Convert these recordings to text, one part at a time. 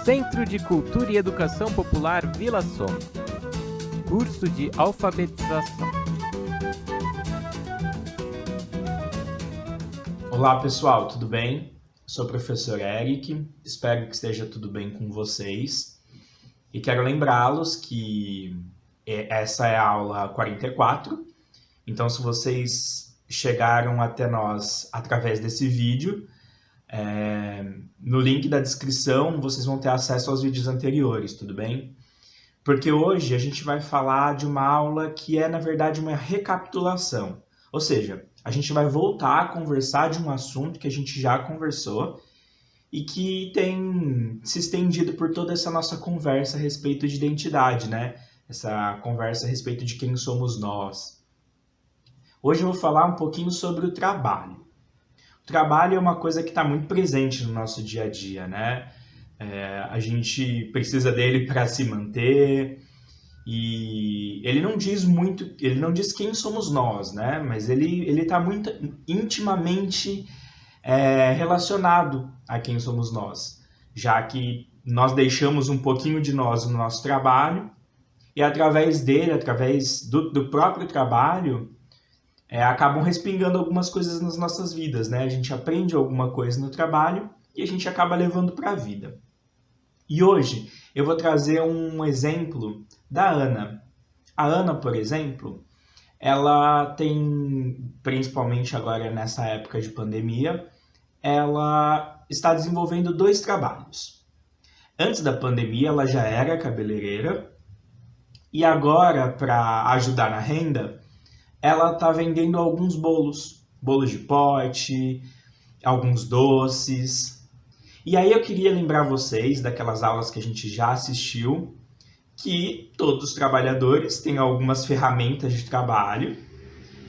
Centro de Cultura e Educação Popular Vila Soma. Curso de alfabetização. Olá pessoal, tudo bem? Sou o professor Eric, espero que esteja tudo bem com vocês. E quero lembrá-los que essa é a aula 44, então se vocês chegaram até nós através desse vídeo, no link da descrição vocês vão ter acesso aos vídeos anteriores, tudo bem? Porque hoje a gente vai falar de uma aula que é, na verdade, uma recapitulação. Ou seja, a gente vai voltar a conversar de um assunto que a gente já conversou e que tem se estendido por toda essa nossa conversa a respeito de identidade, né? Essa conversa a respeito de quem somos nós. Hoje eu vou falar um pouquinho sobre o trabalho. O trabalho é uma coisa que está muito presente no nosso dia a dia, né? A gente precisa dele para se manter e ele não diz muito, ele não diz quem somos nós, né? Mas ele está muito intimamente relacionado a quem somos nós, já que nós deixamos um pouquinho de nós no nosso trabalho e através dele, através do próprio trabalho, acabam respingando algumas coisas nas nossas vidas, né? A gente aprende alguma coisa no trabalho e a gente acaba levando para a vida. E hoje eu vou trazer um exemplo da Ana. A Ana, por exemplo, ela tem, principalmente agora nessa época de pandemia, ela está desenvolvendo 2 trabalhos. Antes da pandemia, ela já era cabeleireira e agora, para ajudar na renda, ela está vendendo alguns bolos de pote, alguns doces. E aí eu queria lembrar vocês daquelas aulas que a gente já assistiu, que todos os trabalhadores têm algumas ferramentas de trabalho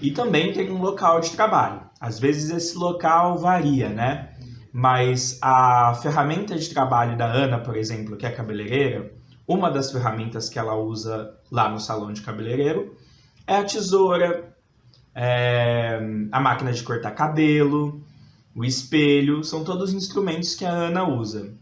e também tem um local de trabalho. Às vezes esse local varia, né? Mas a ferramenta de trabalho da Ana, por exemplo, que é cabeleireira, uma das ferramentas que ela usa lá no salão de cabeleireiro é a tesoura, a máquina de cortar cabelo, o espelho, são todos instrumentos que a Ana usa.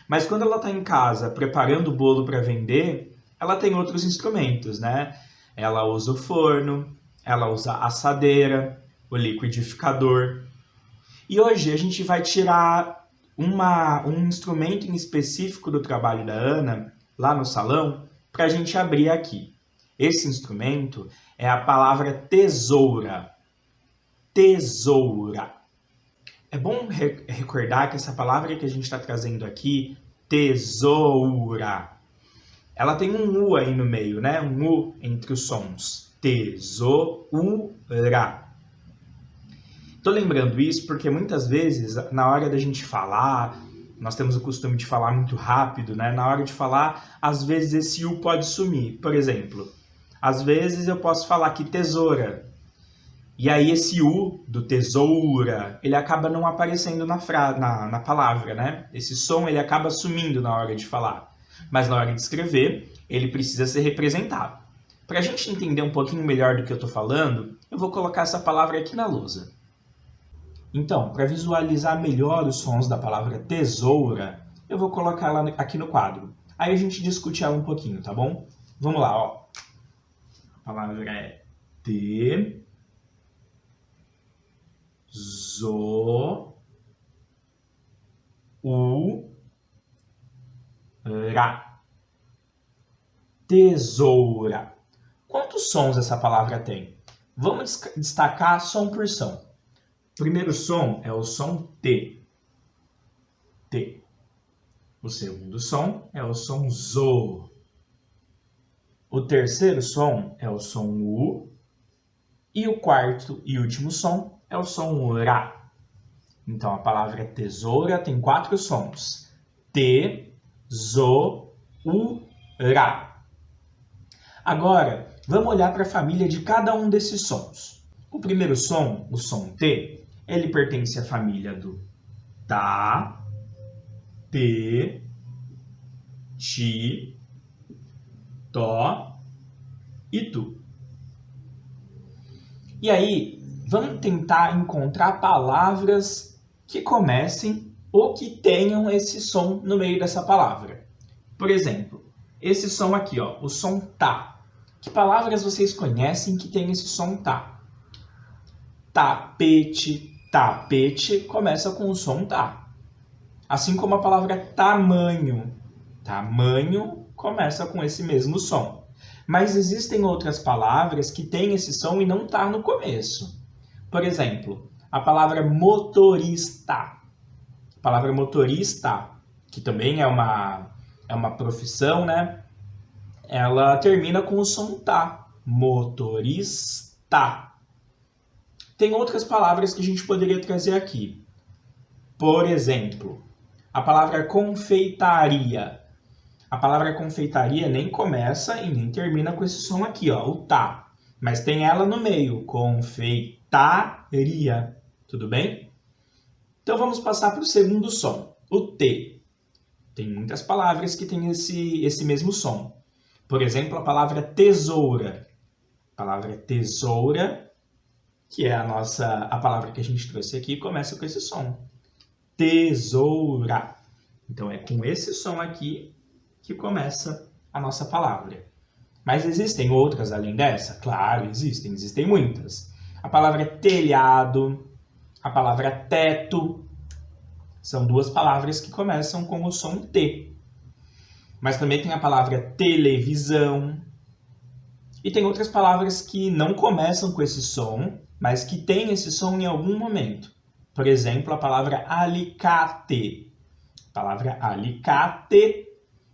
Mas quando ela está em casa preparando o bolo para vender, ela tem outros instrumentos, né? Ela usa o forno, ela usa a assadeira, o liquidificador. E hoje a gente vai tirar um instrumento em específico do trabalho da Ana, lá no salão, para a gente abrir aqui. Esse instrumento é a palavra tesoura. Tesoura. É bom recordar que essa palavra que a gente está trazendo aqui, tesoura, ela tem um U aí no meio, né? Um U entre os sons. Tesoura. Tô lembrando isso porque muitas vezes, na hora da gente falar, nós temos o costume de falar muito rápido, né? Na hora de falar, às vezes esse U pode sumir. Por exemplo, às vezes eu posso falar aqui tesoura. E aí esse U do tesoura, ele acaba não aparecendo na palavra, né? Esse som ele acaba sumindo na hora de falar. Mas na hora de escrever, ele precisa ser representado. Para a gente entender um pouquinho melhor do que eu estou falando, eu vou colocar essa palavra aqui na lousa. Então, para visualizar melhor os sons da palavra tesoura, eu vou colocar ela aqui no quadro. Aí a gente discute ela um pouquinho, tá bom? Vamos lá, ó. A palavra é tesoura. Quantos sons essa palavra tem? Vamos destacar som por som. O primeiro som é o som T. T. O segundo som é o som ZO. O terceiro som é o som U. E o quarto e último som é o som RA. Então, a palavra tesoura tem 4 sons. T, ZO, U, RA. Agora, vamos olhar para a família de cada um desses sons. O primeiro som, o som T, ele pertence à família do tá, te, ti, tó e tu. E aí, vamos tentar encontrar palavras que comecem ou que tenham esse som no meio dessa palavra. Por exemplo, esse som aqui, ó, o som tá. Que palavras vocês conhecem que tem esse som tá? Tapete, tapete começa com o som tá. Assim como a palavra tamanho. Tamanho começa com esse mesmo som. Mas existem outras palavras que têm esse som e não tá no começo. Por exemplo, a palavra motorista. A palavra motorista, que também é uma profissão, né? Ela termina com o som tá. Motorista. Tem outras palavras que a gente poderia trazer aqui. Por exemplo, a palavra confeitaria. A palavra confeitaria nem começa e nem termina com esse som aqui, ó, o tá. Mas tem ela no meio, confeitaria. Tudo bem? Então vamos passar para o segundo som, o T. Tem muitas palavras que têm esse mesmo som. Por exemplo, a palavra tesoura. A palavra tesoura, que é a palavra que a gente trouxe aqui, começa com esse som. Tesoura. Então é com esse som aqui que começa a nossa palavra. Mas existem outras além dessa? Claro, existem muitas. A palavra telhado, a palavra teto, são duas palavras que começam com o som T. Mas também tem a palavra televisão. E tem outras palavras que não começam com esse som, mas que têm esse som em algum momento. Por exemplo, a palavra alicate. A palavra alicate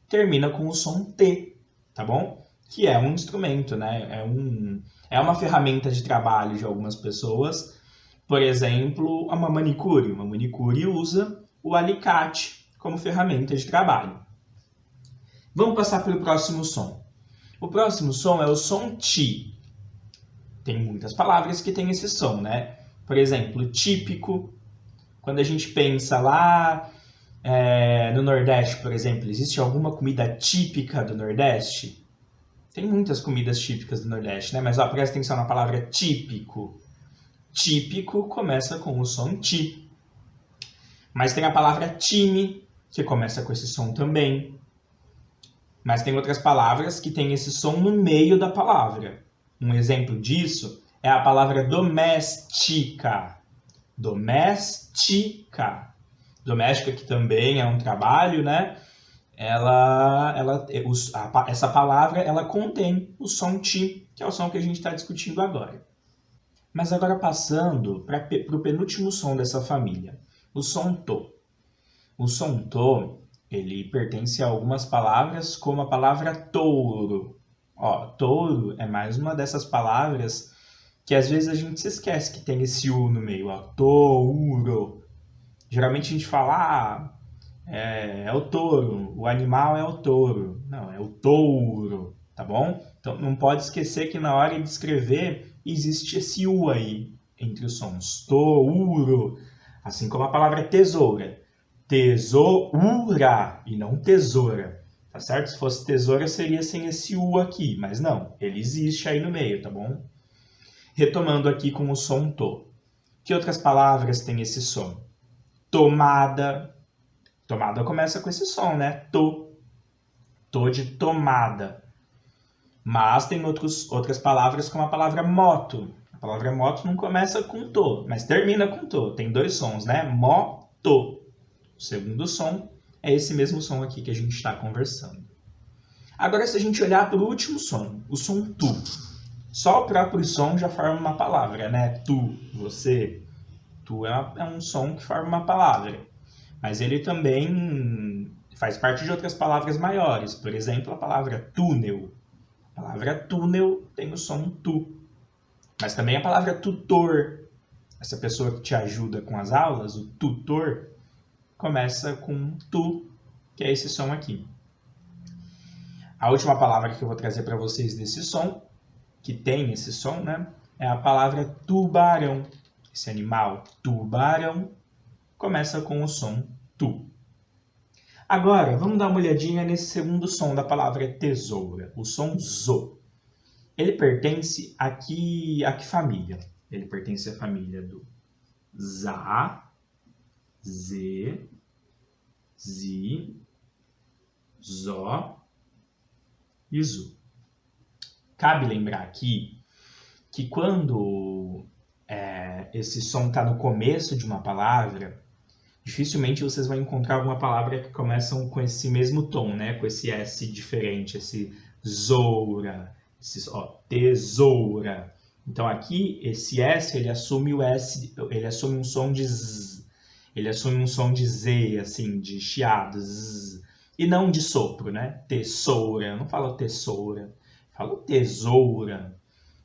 termina com o som T, tá bom? Que é um instrumento, né? É uma ferramenta de trabalho de algumas pessoas. Por exemplo, uma manicure. Uma manicure usa o alicate como ferramenta de trabalho. Vamos passar pelo próximo som. O próximo som é o som ti. Tem muitas palavras que têm esse som, né? Por exemplo, típico. Quando a gente pensa lá no Nordeste, por exemplo, existe alguma comida típica do Nordeste? Tem muitas comidas típicas do Nordeste, né? Mas ó, presta atenção na palavra típico. Típico começa com o som ti. Mas tem a palavra time, que começa com esse som também. Mas tem outras palavras que têm esse som no meio da palavra. Um exemplo disso é a palavra doméstica. Doméstica. Doméstica, que também é um trabalho, né? Essa palavra ela contém o som ti, que é o som que a gente está discutindo agora. Mas agora passando para o penúltimo som dessa família, o som to. O som to, ele pertence a algumas palavras, como a palavra touro. Ó, touro é mais uma dessas palavras que às vezes a gente se esquece que tem esse U no meio, ó, touro. Geralmente a gente fala, é o touro, o animal é o touro. Não, é o touro, tá bom? Então não pode esquecer que na hora de escrever existe esse U aí entre os sons. Touro, assim como a palavra tesoura. Tesoura e não tesoura, tá certo? Se fosse tesoura seria sem esse U aqui, mas não, ele existe aí no meio, tá bom? Retomando aqui com o som to. Que outras palavras têm esse som? Tomada. Tomada começa com esse som, né? To. To de tomada. Mas tem outras palavras como a palavra moto. A palavra moto não começa com to, mas termina com to. Tem dois sons, né? Moto. O segundo som é esse mesmo som aqui que a gente está conversando. Agora, se a gente olhar para o último som, o som tu. Só o próprio som já forma uma palavra, né? Tu, você. Tu é um som que forma uma palavra. Mas ele também faz parte de outras palavras maiores. Por exemplo, a palavra túnel. A palavra túnel tem o som tu. Mas também a palavra tutor. Essa pessoa que te ajuda com as aulas, o tutor, começa com tu, que é esse som aqui. A última palavra que eu vou trazer para vocês desse som, que tem esse som, né? É a palavra tubarão. Esse animal, tubarão, começa com o som tu. Agora, vamos dar uma olhadinha nesse segundo som da palavra tesoura, o som zo. Ele pertence a que família? Ele pertence à família do za, ze, zi, zó e zu. Cabe lembrar aqui que quando esse som está no começo de uma palavra, dificilmente vocês vão encontrar alguma palavra que começam com esse mesmo tom, né? Com esse S diferente, esse zoura, esse, tesoura. Então aqui, esse S, ele assume o S, ele assume um som de Z, ele assume um som de Z, assim, de chiado, Z, e não de sopro, né? Tesoura, eu não falo tesoura, eu falo tesoura.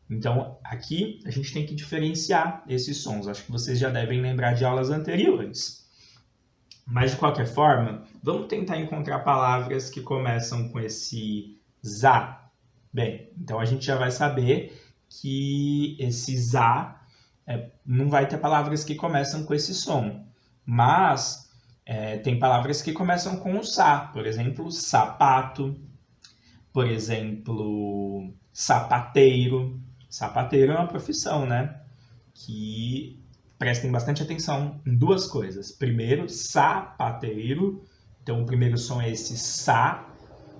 Então, aqui a gente tem que diferenciar esses sons. Acho que vocês já devem lembrar de aulas anteriores. Mas, de qualquer forma, vamos tentar encontrar palavras que começam com esse za. Bem, então a gente já vai saber que esse za não vai ter palavras que começam com esse som. Mas tem palavras que começam com o sa. Por exemplo, sapato. Por exemplo, sapateiro. Sapateiro é uma profissão, né? Que prestem bastante atenção em duas coisas. Primeiro, sapateiro. Então, o primeiro som é esse sa,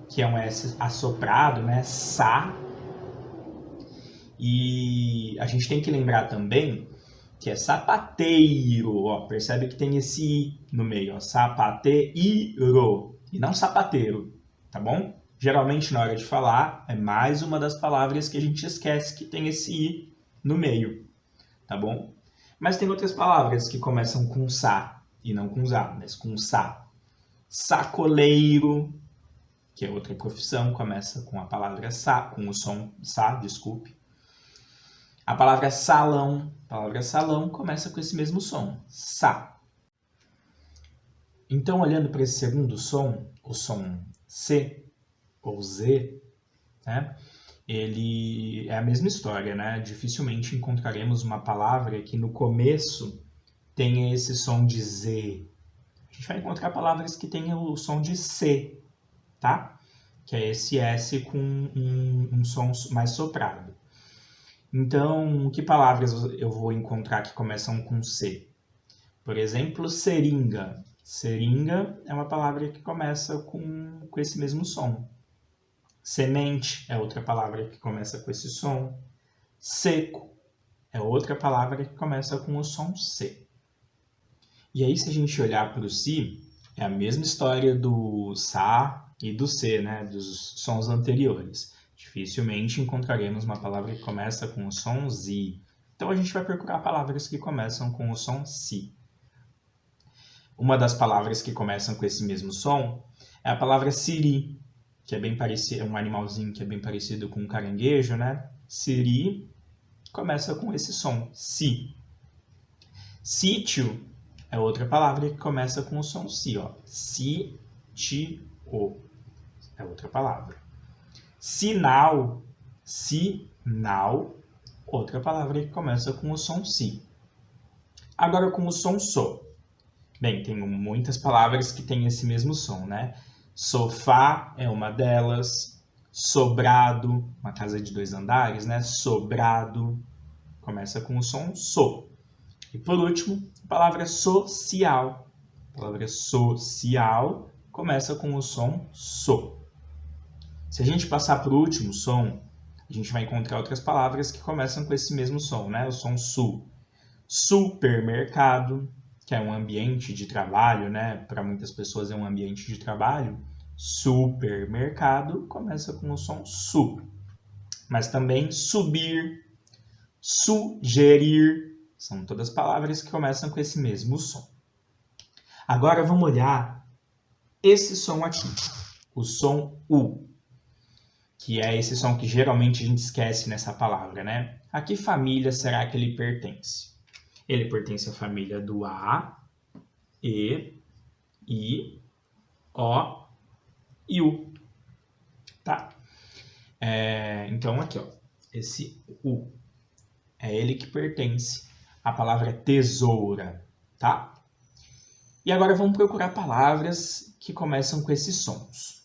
que é um S assoprado, né? Sa. E a gente tem que lembrar também que é sapateiro. Ó, percebe que tem esse I no meio. Ó, sapateiro. E não sapateiro, tá bom? Geralmente, na hora de falar, é mais uma das palavras que a gente esquece que tem esse I no meio, tá bom? Mas tem outras palavras que começam com sa, e não com za, mas com sa. Sacoleiro, que é outra profissão, começa com a palavra sa, com o som sa, desculpe. A palavra salão começa com esse mesmo som, sa. Então, olhando para esse segundo som, o som C, ou Z, né? Ele é a mesma história, né? Dificilmente encontraremos uma palavra que no começo tenha esse som de Z. A gente vai encontrar palavras que tenham o som de C, tá? Que é esse S com um som mais soprado. Então, que palavras eu vou encontrar que começam com C? Por exemplo, seringa. Seringa é uma palavra que começa com esse mesmo som. Semente é outra palavra que começa com esse som. Seco é outra palavra que começa com o som C. E aí, se a gente olhar para o Si, é a mesma história do Sa e do C, né? Dos sons anteriores. Dificilmente encontraremos uma palavra que começa com o som Zi. Então, a gente vai procurar palavras que começam com o som Si. Uma das palavras que começam com esse mesmo som é a palavra siri, que é bem parecido, é um animalzinho que é bem parecido com um caranguejo, né? Siri começa com esse som, si. Sítio é outra palavra que começa com o som si, ó. Si-ti-o é outra palavra. Sinal, outra palavra que começa com o som si. Agora com o som so. Bem, tem muitas palavras que têm esse mesmo som, né? Sofá é uma delas. Sobrado, uma casa de 2 andares, né? Sobrado, começa com o som so. E por último, a palavra social. A palavra social começa com o som so. Se a gente passar para o último som, a gente vai encontrar outras palavras que começam com esse mesmo som, né? O som su. Supermercado, que é um ambiente de trabalho, né? Para muitas pessoas é um ambiente de trabalho. Supermercado começa com o som su. Mas também subir, sugerir, são todas palavras que começam com esse mesmo som. Agora vamos olhar esse som aqui, o som U, que é esse som que geralmente a gente esquece nessa palavra, né? A que família será que ele pertence? Ele pertence à família do A, E, I, O e U. Tá? Então, aqui, ó, esse U é ele que pertence à palavra tesoura, tá? E agora vamos procurar palavras que começam com esses sons.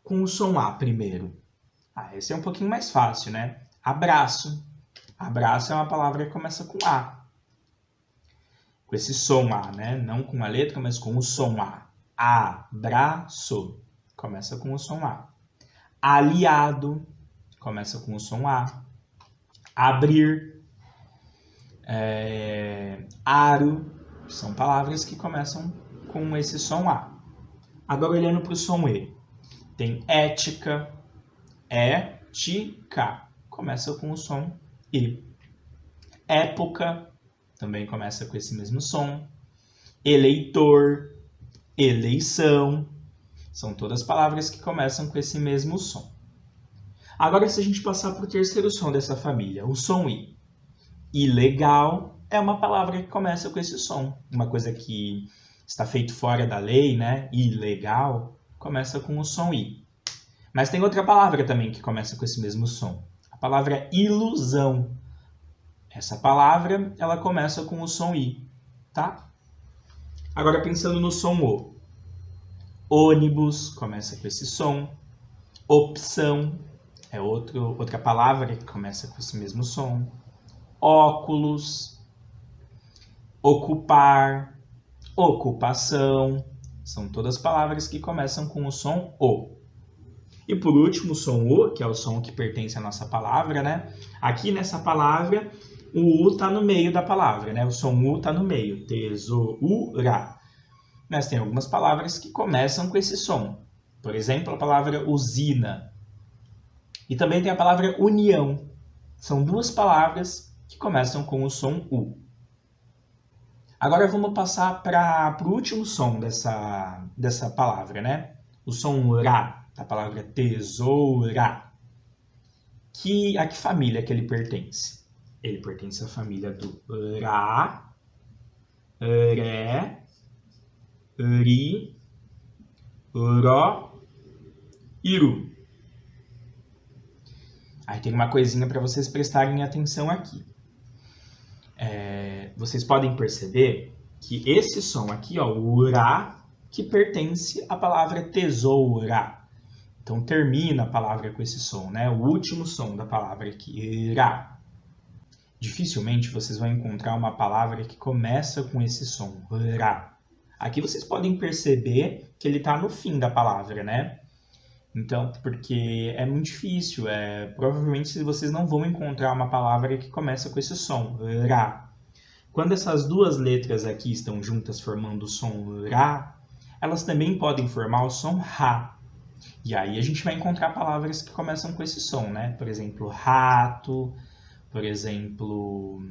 Com o som A primeiro. Esse é um pouquinho mais fácil, né? Abraço. Abraço é uma palavra que começa com A. Com esse som A, né? Não com a letra, mas com o som A. Abraço. Começa com o som A. Aliado. Começa com o som A. Abrir. Aro. São palavras que começam com esse som A. Agora, olhando para o som E. Tem ética. Ética. Começa com o som E. Época. Também começa com esse mesmo som. Eleitor. Eleição. São todas palavras que começam com esse mesmo som. Agora, se a gente passar para o terceiro som dessa família, o som I. Ilegal é uma palavra que começa com esse som. Uma coisa que está feito fora da lei, né? Ilegal, começa com o som I. Mas tem outra palavra também que começa com esse mesmo som. A palavra ilusão. Essa palavra, ela começa com o som I, tá? Agora, pensando no som O. Ônibus começa com esse som. Opção é outra palavra que começa com esse mesmo som. Óculos. Ocupar. Ocupação. São todas palavras que começam com o som O. E por último, o som O, que é o som que pertence à nossa palavra, né? Aqui nessa palavra, o U está no meio da palavra, né? O som U está no meio. Tesoura. Mas tem algumas palavras que começam com esse som. Por exemplo, a palavra usina. E também tem a palavra união. São duas palavras que começam com o som U. Agora vamos passar para o último som dessa palavra, né? O som Ra, da palavra tesoura. A que família que ele pertence? Ele pertence à família do Ra, Ré, Ri, Ró e Ru. Aí tem uma coisinha para vocês prestarem atenção aqui. Vocês podem perceber que esse som aqui, ó, o Ra, que pertence à palavra tesoura. Então termina a palavra com esse som, né? O último som da palavra aqui, Ra. Dificilmente vocês vão encontrar uma palavra que começa com esse som, Ra. Aqui vocês podem perceber que ele está no fim da palavra, né? Então, porque é muito difícil. Provavelmente vocês não vão encontrar uma palavra que começa com esse som, Ra. Quando essas duas letras aqui estão juntas formando o som Ra, elas também podem formar o som Ra. E aí a gente vai encontrar palavras que começam com esse som, né? Por exemplo, rato, por exemplo,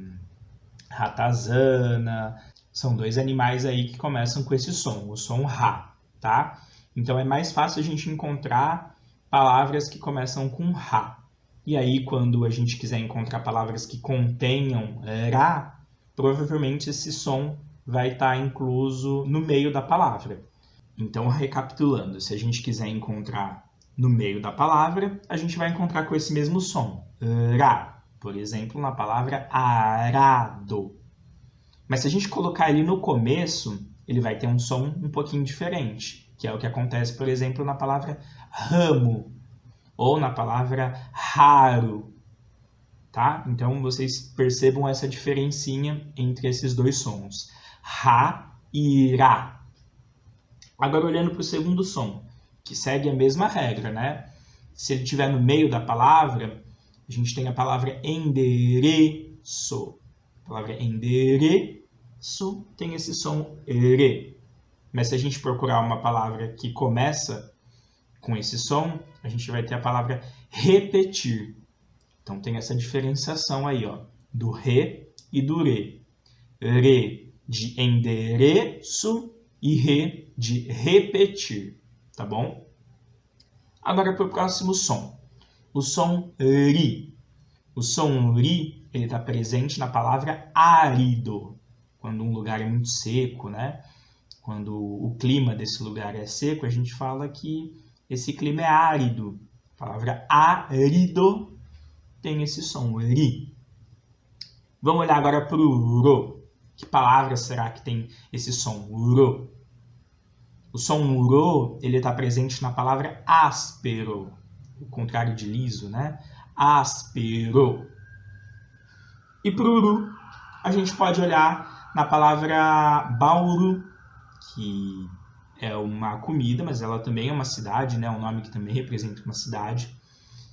ratazana. São dois animais aí que começam com esse som, o som Ra, tá? Então é mais fácil a gente encontrar palavras que começam com Ra. E aí, quando a gente quiser encontrar palavras que contenham Ra, provavelmente esse som vai estar incluso no meio da palavra. Então, recapitulando, se a gente quiser encontrar no meio da palavra, a gente vai encontrar com esse mesmo som, Ra. Por exemplo, na palavra arado. Mas se a gente colocar ele no começo, ele vai ter um som um pouquinho diferente, que é o que acontece, por exemplo, na palavra ramo ou na palavra raro, tá? Então, vocês percebam essa diferencinha entre esses dois sons, Ra e Ra. Agora, olhando para o segundo som, que segue a mesma regra, né? Se ele estiver no meio da palavra, a gente tem a palavra endereço. A palavra endereço tem esse som re. Mas se a gente procurar uma palavra que começa com esse som, a gente vai ter a palavra repetir. Então tem essa diferenciação aí, ó, do re e do re. Re de endereço e re de repetir, tá bom? Agora para o próximo som. O som ri. O som ri, ele está presente na palavra árido. Quando um lugar é muito seco, né? Quando o clima desse lugar é seco, a gente fala que esse clima é árido. A palavra árido tem esse som, ri. Vamos olhar agora para o ro. Que palavra será que tem esse som, ro? O som ro, ele está presente na palavra áspero. O contrário de liso, né? Áspero. E para o ru, a gente pode olhar na palavra bauru, que é uma comida, mas ela também é uma cidade, né? Um nome que também representa uma cidade.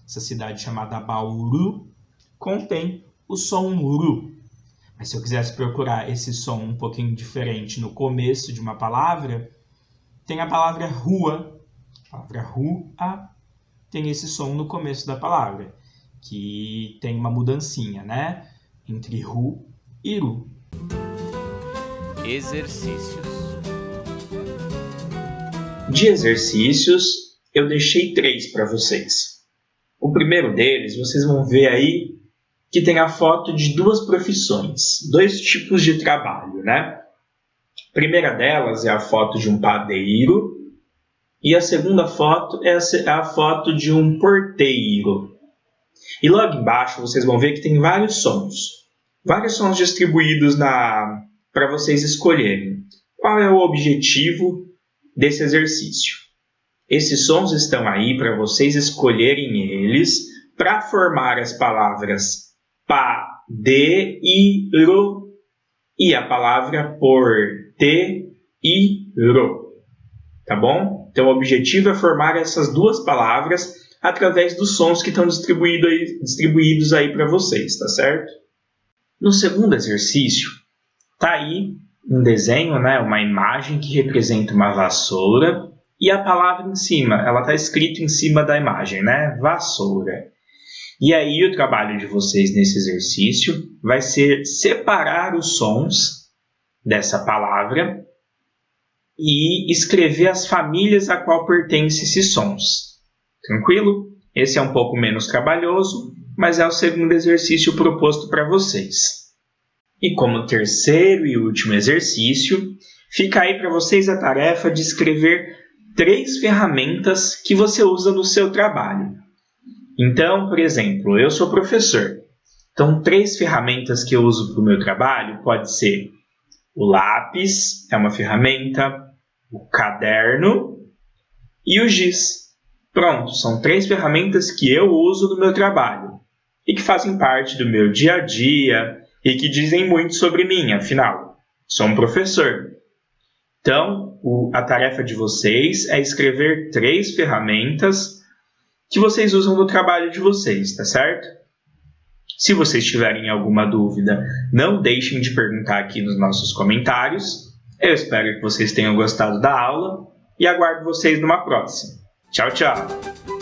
Essa cidade chamada Bauru contém o som ru. Mas se eu quisesse procurar esse som um pouquinho diferente no começo de uma palavra, tem a palavra rua. A palavra rua tem esse som no começo da palavra, que tem uma mudancinha, né? Entre ru e ru. Exercícios. De exercícios, eu deixei 3 para vocês. O primeiro deles, vocês vão ver aí que tem a foto de 2 profissões, 2 tipos de trabalho, né? A primeira delas é a foto de um padeiro e a segunda foto é a foto de um porteiro. E logo embaixo vocês vão ver que tem vários sons distribuídos para vocês escolherem. Qual é o objetivo desse exercício? Esses sons estão aí para vocês escolherem eles para formar as palavras padeiro e a palavra porteiro, tá bom? Então o objetivo é formar essas 2 palavras através dos sons que estão distribuídos aí para vocês, tá certo? No segundo exercício, tá aí um desenho, né, uma imagem que representa uma vassoura e a palavra em cima, ela está escrita em cima da imagem, né, vassoura. E aí o trabalho de vocês nesse exercício vai ser separar os sons dessa palavra e escrever as famílias a qual pertencem esses sons. Tranquilo? Esse é um pouco menos trabalhoso, mas é o segundo exercício proposto para vocês. E como terceiro e último exercício, fica aí para vocês a tarefa de escrever 3 ferramentas que você usa no seu trabalho. Então, por exemplo, eu sou professor. Então, 3 ferramentas que eu uso para o meu trabalho pode ser o lápis, é uma ferramenta, o caderno e o giz. Pronto, são 3 ferramentas que eu uso no meu trabalho e que fazem parte do meu dia a dia e que dizem muito sobre mim, afinal, sou um professor. Então, a tarefa de vocês é escrever 3 ferramentas que vocês usam no trabalho de vocês, tá certo? Se vocês tiverem alguma dúvida, não deixem de perguntar aqui nos nossos comentários. Eu espero que vocês tenham gostado da aula e aguardo vocês numa próxima. Tchau, tchau!